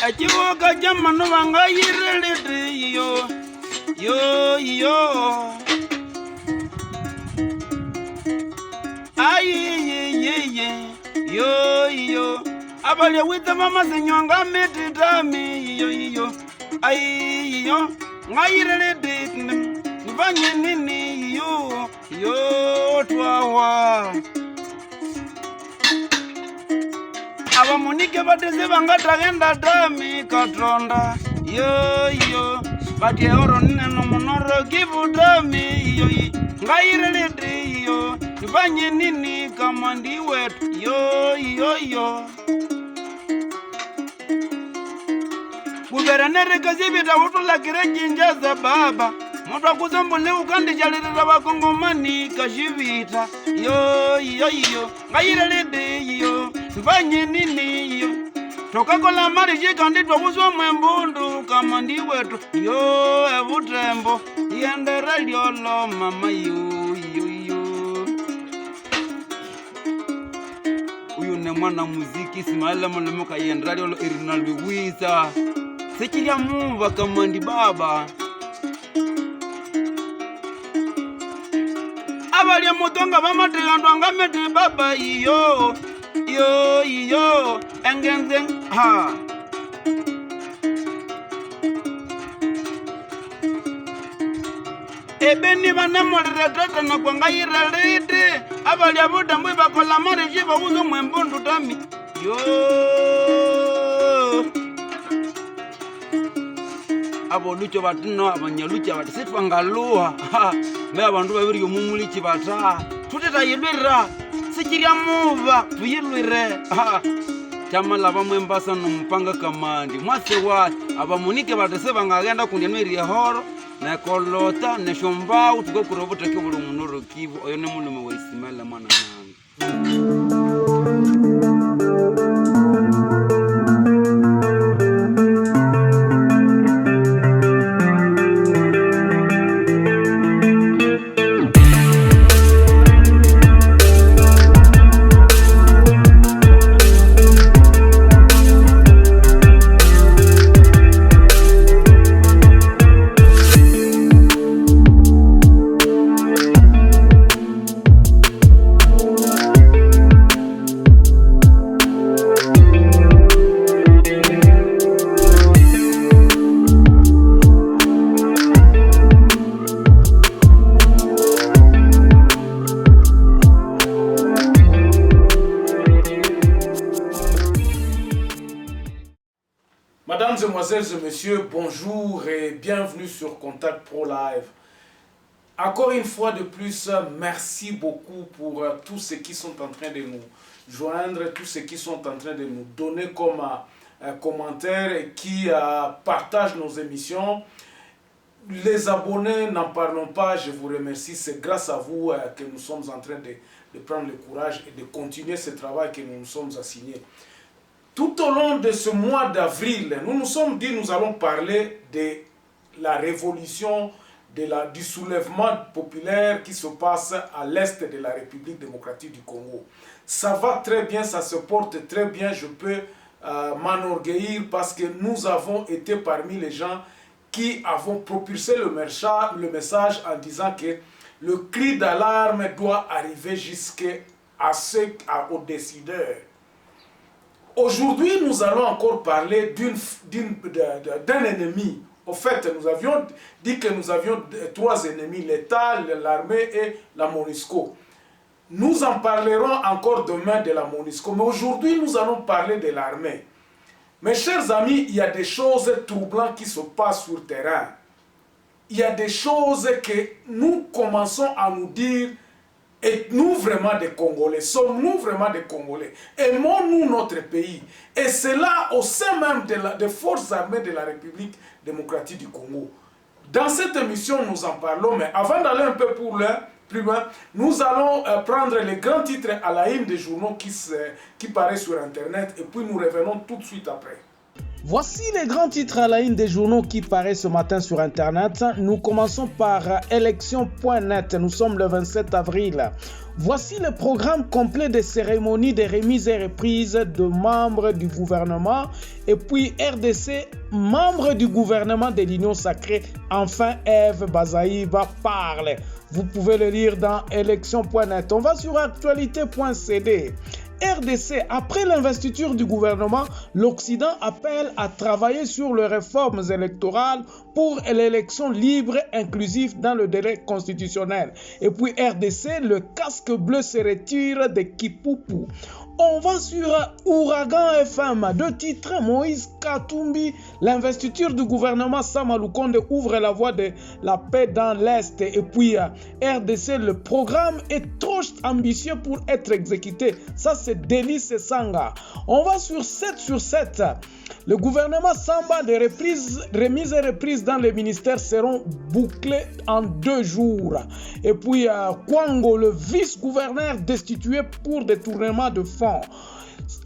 Achiwoka jamano wanga yirelete yo. Yo. Abalya wita mama senyonga metitami yo. Ngayirelete nivanye nini yo twawa. Abamunike bateze bangatagenda tami katonda yo bati oro neno monoro kivutami yo ngayirelete yo nivanye nini kama ndiwetu yo Guvernere kazibita utulakire jinja za baba Motwa kuzambule ukandijalirira bakongomani kashivita yo ngayirelete yo nivanye nini yo tokakola mari jikanditwa kuzwa mwembundu kama ndiwetu yo evutembo yendera lyolo mama yo uyu ne mwana muziki Ismaila Molomoka yendera lyolo irina Luisa sekiria muva kama ndi baba abalya mutonga bamatigandwa ngamete baba yo engenze ha ebeni banemolera tata na kwangayirelete abalya budambwe bakola mari jiba uzo mwembundu tami yo abo lucho batino abanyalucha batisitwa ngaluha me abantu babiri yomumulichi bata tuteta yelwera sikiria muva tuyilwire chamala bamwembasa nompanga kamandi mwase wa abamunike batese bangagenda kundenweria horo na kolota ne shomba utuko kurobota kibulu munoro kivu oyo ne mulume wa Ismaila mwana nangu. Mesdames, Mesdemoiselles et Messieurs, bonjour et bienvenue sur Contact Pro Live. Encore une fois de plus, merci beaucoup pour tous ceux qui sont en train de nous joindre, tous ceux qui sont en train de nous donner comme commentaires et qui partagent nos émissions. Les abonnés, n'en parlons pas, je vous remercie. C'est grâce à vous que nous sommes en train de prendre le courage et de continuer ce travail que nous nous sommes assignés. Tout au long de ce mois d'avril, nous nous sommes dit nous allons parler de la révolution, du soulèvement populaire qui se passe à l'est de la République démocratique du Congo. Ça va très bien, ça se porte très bien, je peux m'enorgueillir parce que nous avons été parmi les gens qui avons propulsé le message en disant que le cri d'alarme doit arriver aux décideurs. Aujourd'hui, nous allons encore parler d'un ennemi. Au fait, nous avions dit que nous avions trois ennemis, l'État, l'armée et la MONUSCO. Nous en parlerons encore demain de la MONUSCO, mais aujourd'hui, nous allons parler de l'armée. Mes chers amis, il y a des choses troublantes qui se passent sur le terrain. Il y a des choses que nous commençons à nous dire. Êtes-nous vraiment des Congolais? Sommes-nous vraiment des Congolais? Aimons-nous notre pays? Et c'est là au sein même des forces armées de la République démocratique du Congo. Dans cette émission, nous en parlons, mais avant d'aller un peu plus loin, nous allons prendre les grands titres à la une des journaux qui paraissent sur Internet et puis nous revenons tout de suite après. Voici les grands titres à la une des journaux qui paraissent ce matin sur Internet. Nous commençons par élection.net. Nous sommes le 27 avril. Voici le programme complet des cérémonies de remise et reprise de membres du gouvernement. Et puis RDC, membre du gouvernement de l'Union sacrée. Enfin, Eve Bazaïba parle. Vous pouvez le lire dans élection.net. On va sur actualité.cd. RDC, après l'investiture du gouvernement, l'Occident appelle à travailler sur les réformes électorales pour l'élection libre et inclusive dans le délai constitutionnel. Et puis RDC, le casque bleu se retire de Kipupu. On va sur Ouragan FM. Deux titres, Moïse Katumbi, l'investiture du gouvernement Sama Lukonde ouvre la voie de la paix dans l'Est. Et puis RDC, le programme est trop ambitieux pour être exécuté. Ça, c'est Délice Sanga. On va sur 7 sur 7. Le gouvernement Samba de remise et reprise dans les ministères seront bouclés en 2 jours. Et puis Kwango, le vice-gouverneur destitué pour détournement de fonds.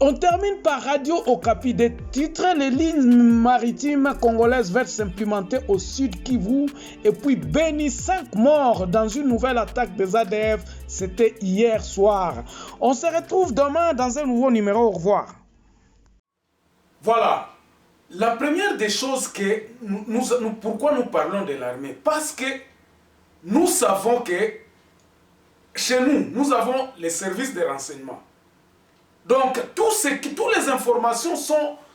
On termine par Radio Okapi. Des titres, les lignes maritimes congolaises veulent s'implémenter au sud Kivu. Et puis Béni, 5 morts dans une nouvelle attaque des ADF. C'était hier soir. On se retrouve demain dans un nouveau numéro. Au revoir. Voilà. La première des choses que pourquoi nous parlons de l'armée? Parce que nous savons que chez nous, nous avons les services de renseignement. Donc, toutes les informations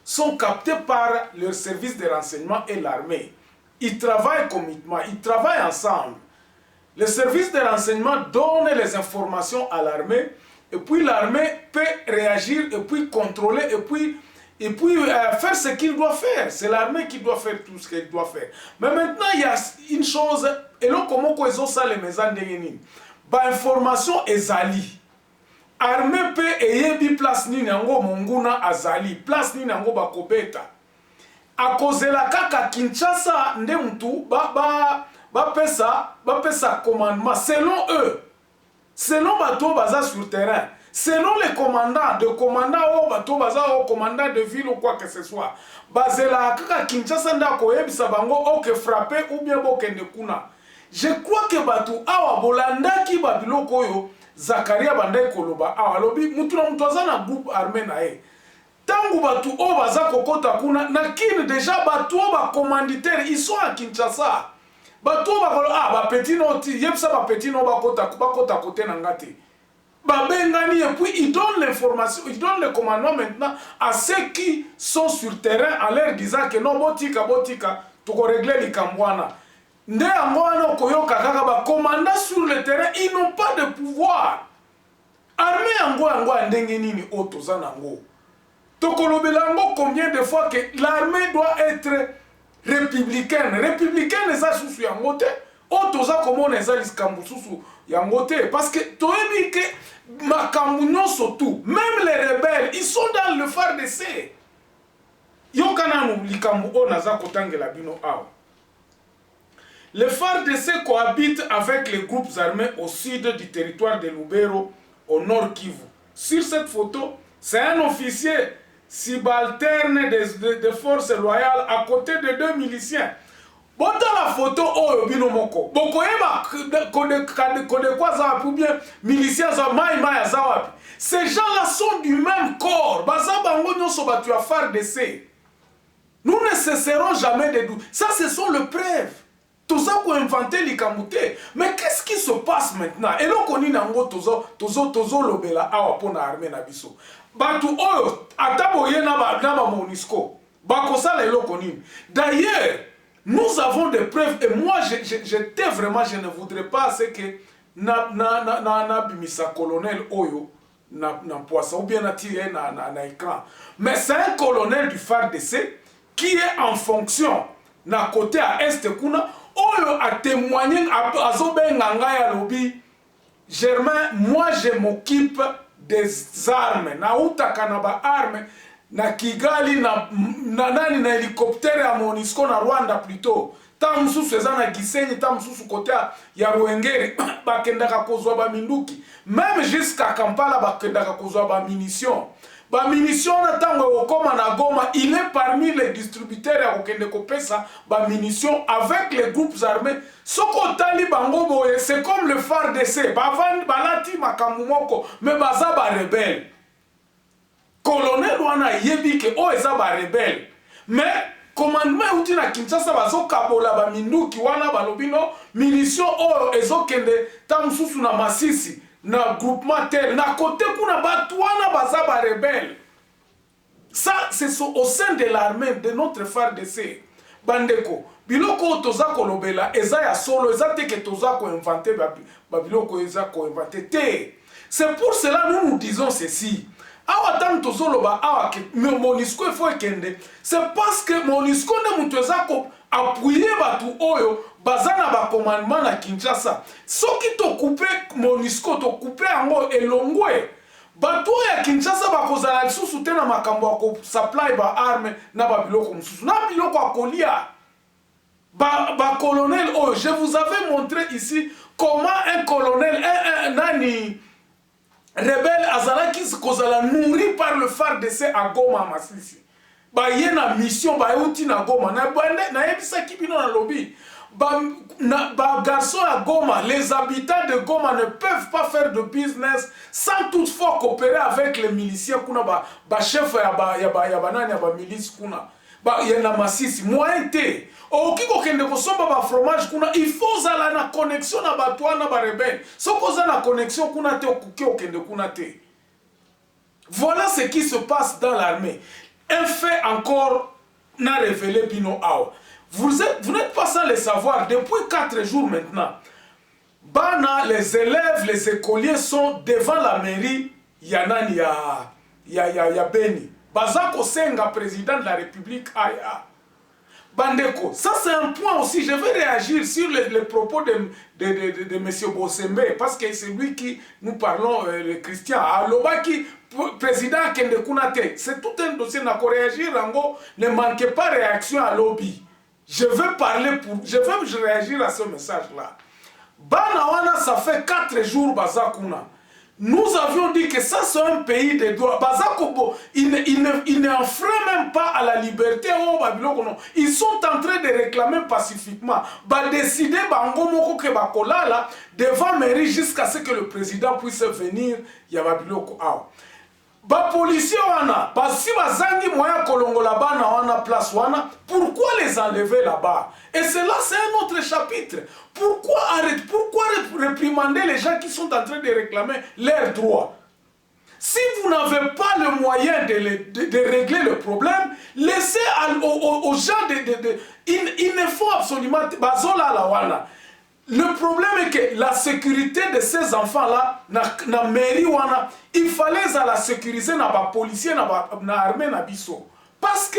sont captées par le service de renseignement et l'armée. Ils travaillent communément, ils travaillent ensemble. Le service de renseignement donne les informations à l'armée, et puis l'armée peut réagir, et puis contrôler, et puis faire ce qu'il doit faire. C'est l'armée qui doit faire tout ce qu'elle doit faire. Mais maintenant, il y a une chose, et là, comment ils ont ça, les maisons de information ezali. Armée peut eyebi place ni nango monguna azali, place ni nango bakobeta. A cause la kaka Kinshasa nde mtu ba pesa commandement selon eux. Selon bato baza sur terrain. Selon les commandants, de commandants bato baza au commandant de ville ou quoi que ce soit. Bazela kaka Kinshasa nda koyebisa bango oke frapper ou bien bokende kuna. Je crois que bato awa bolanda ki babiloko yo Zakaria bandai koloba awalobi mutu na mutu aza na groupe armé na e. Tangu batu o baza kokota kuna na kine déjà batu o ba commanditaire ils sont à Kinshasa. Batu o ba kolo ba petit noti yebsa ba petit no ba kota côté na ngati. Ba bengani et puis ils donnent l'information, ils donnent le commandement maintenant à ceux qui sont sur terrain en leur disant que non botika tu ko régler les kambwana. Nde angwana koyoka kaka ba commandant sur le terrain, ils n'ont pas de pouvoir. Armée angwa ndenge nini otoza nango. Tokolobelango combien de fois que l'armée doit être républicaine. Républicaine eza susu yangote. Otoza komona eza liskambu susu yangote parce que toyebi que makambu nyonso tout, même les rebelles, ils sont dans le FARDC. Yokana no likambu o naza kotangela bino awa. Le FARDC cohabite avec les groupes armés au sud du territoire de Lubero, au nord Kivu. Sur cette photo, c'est un officier subalterne des forces loyales à côté de 2 miliciens. Bota la photo oyo bino moko. Boko yeba kode kwa zawapi ou bien miliciens za mai zawapi. Ces gens-là sont du même corps. Baza bango nyonso batu ya FARDC. Nous ne cesserons jamais de doute. Ça, ce sont les preuves. Tout ça pour inventer les kamoutés. Mais qu'est-ce qui se passe maintenant? Et là, on y nango tozo lobela awa pona armée na biso. Batu oyo ataboye na ba Monisco. Bakosa la elo koni. D'ailleurs, nous avons des preuves et moi j'étais vraiment, je ne voudrais pas c'est que na bimisa colonel oyo na poisson ou bien na tiré na écran. Mais c'est un colonel du FARDC qui est en fonction na côté à est kuna. Oyo a témoigné à Zobenga ya lobby. Germain, moi je m'occupe des armes. Na utaka na ba armes na Kigali na hélicoptère ya Monisco na Rwanda plutôt. Ta mususu eza na Gisenyi, ta mususu côté ya Ruengeri bakendaka kozwa ba minduki. Même jusqu'à Kampala bakendaka kozwa ba munitions. ba munition na tango okoma na Goma, il est parmi les distributeurs ya kokende kopesa ba munition avec les groupes armés. Soko tali bango boye, c'est comme le FARDC, bavandi balati makambo moko, mais baza ba rebelle. Colonel wana yebi ke o eza ba rebelle. Mais commandement outi na Kinshasa bazo kabola ba minduki wana balobino munition o ezokende tamususu na Masisi na groupement tel na côté kuna batu wana baza ba rebelle. Ça c'est au sein de l'armée de notre FARDC. Bandeko biloko toza kolobela eza ya solo eza te ke toza ko inventer ba biloko eza ko inventer te. C'est pour cela nous disons ceci. Awa tam tozoloba awa ke MONUSCO il faut ekende. C'est parce que MONUSCO ne mutu eza ko appuyer batu oyo bazana ba commandement na Kinshasa. Soki to couper MONUSCO to couper yango elongwe. Batu ya Kinshasa bakozala lisusu te na makambo ako supply ba arme na ba biloko mususu. Na biloko akolia. Ba colonel oyo, je vous avais montré ici comment un colonel nani rebelle azalaki kozala nourri par le FARDC à Goma Masisi. Ba yena mission ba euti na Goma na bande na yebisa kibino na lobby. Ba garçon à Goma, les habitants de Goma ne peuvent pas faire de business sans toutefois coopérer avec les miliciens kuna ba chef ya banani ya ba milice kuna. Ba yena Masisi moyen te. Oki kokende kosomba ba fromage kuna, il faut zala na connexion na batwana ba rebelle. Soko za na connexion kuna te okuki okende kuna te. Voilà ce qui se passe dans l'armée. Un fait encore n'a révélé Bino Awa. Vous n'êtes pas sans le savoir, depuis 4 jours maintenant, Bana, les élèves, les écoliers sont devant la mairie Yanani ya Beni. Bazako Senga, président de la République, Aya. Bandeko, ça c'est un point aussi, je vais réagir sur les propos de M. Bossembe, parce que c'est lui qui nous parlons, le Christian. Alobaki, président Kende Kunate, c'est tout un dossier, n'a qu'à réagir, ne manquez pas réaction à lobby. Je vais réagir à ce message-là. Banawana, ça fait 4 jours, Bazakuna. Nous avions dit que ça c'est un pays de droit. Bazakobo, il n'enfreint même pas à la liberté. Ils sont en train de réclamer pacifiquement. Décider devant mairie jusqu'à ce que le président puisse venir. Policiers wana, si bazangi moya kolongola bana wana place wana, pourquoi les enlever là-bas? Et cela c'est un autre chapitre. Pourquoi réprimander les gens qui sont en train de réclamer leurs droits? Si vous n'avez pas le moyen de régler le problème, laissez aux gens il ne faut absolument bazola la wana. Le problème est que la sécurité de ces enfants-là, na mairie wana, il fallait la sécuriser na ba policier na armée na biso. Parce que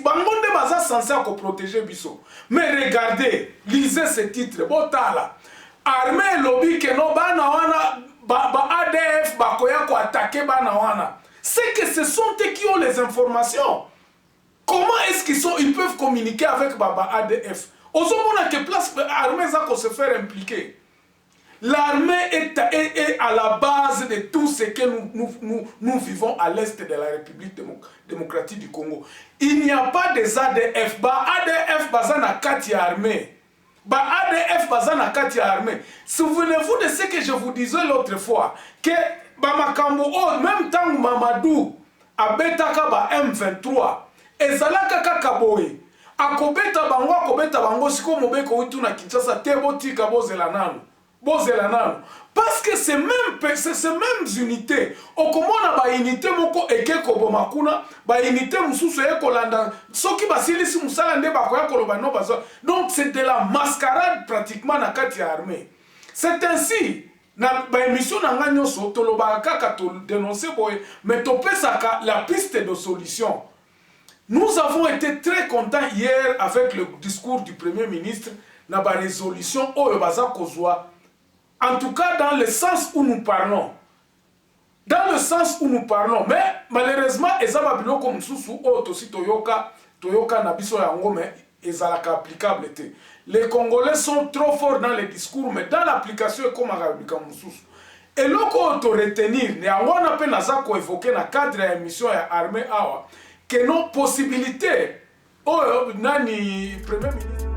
bangonde baza censé protéger biso. Mais regardez, lisez ce titre, botala. Armée lobby que no bana wana ba ADF ba koya ko attaquer bana wana. C'est que ce sont eux qui ont les informations. Comment est-ce qu'ils peuvent communiquer avec ba ADF? Ozomona que place armée ça qu'on se fait impliquer. L'armée est à la base de tout ce que nous vivons à l'est de la République démocratique du Congo. Il n'y a pas des ADF. ADF bazana kati armée. ADF bazana kati armée. Souvenez-vous de ce que je vous disais l'autre fois, que Bamakambo même temps Mamadou abetaka ba M23 ezalaka kakaboye. Akobeta bango siko mobeko witu na Kinshasa tebotika bozela nanu. Parce que ces mêmes unités, okomona ba unité moko ekeko bomakuna, ba unité mususu ekolanda, soki basilisi musala nde bakoya koloba no bazo. Donc c'est de la mascarade pratiquement na kati ya armée. C'est ainsi na ba émission na nga nyonso toloba kaka to dénoncer boy, mais topesaka la piste de solution. Nous avons été très contents hier avec le discours du Premier ministre dans la résolution Oyobaza Kozwa. En tout cas, dans le sens où nous parlons. Dans le sens où nous parlons. Mais malheureusement, Ezaba Biloko Msusu, Otosi Toyoka Nabiso Yango, mais Ezalaka applicable. Les Congolais sont trop forts dans les discours, mais dans l'application, comme Arabika Msusu. eloko to retenir ne wana pe naza ko évoquer na cadre ya émission ya armée awa que nos possibilités nani premier ministre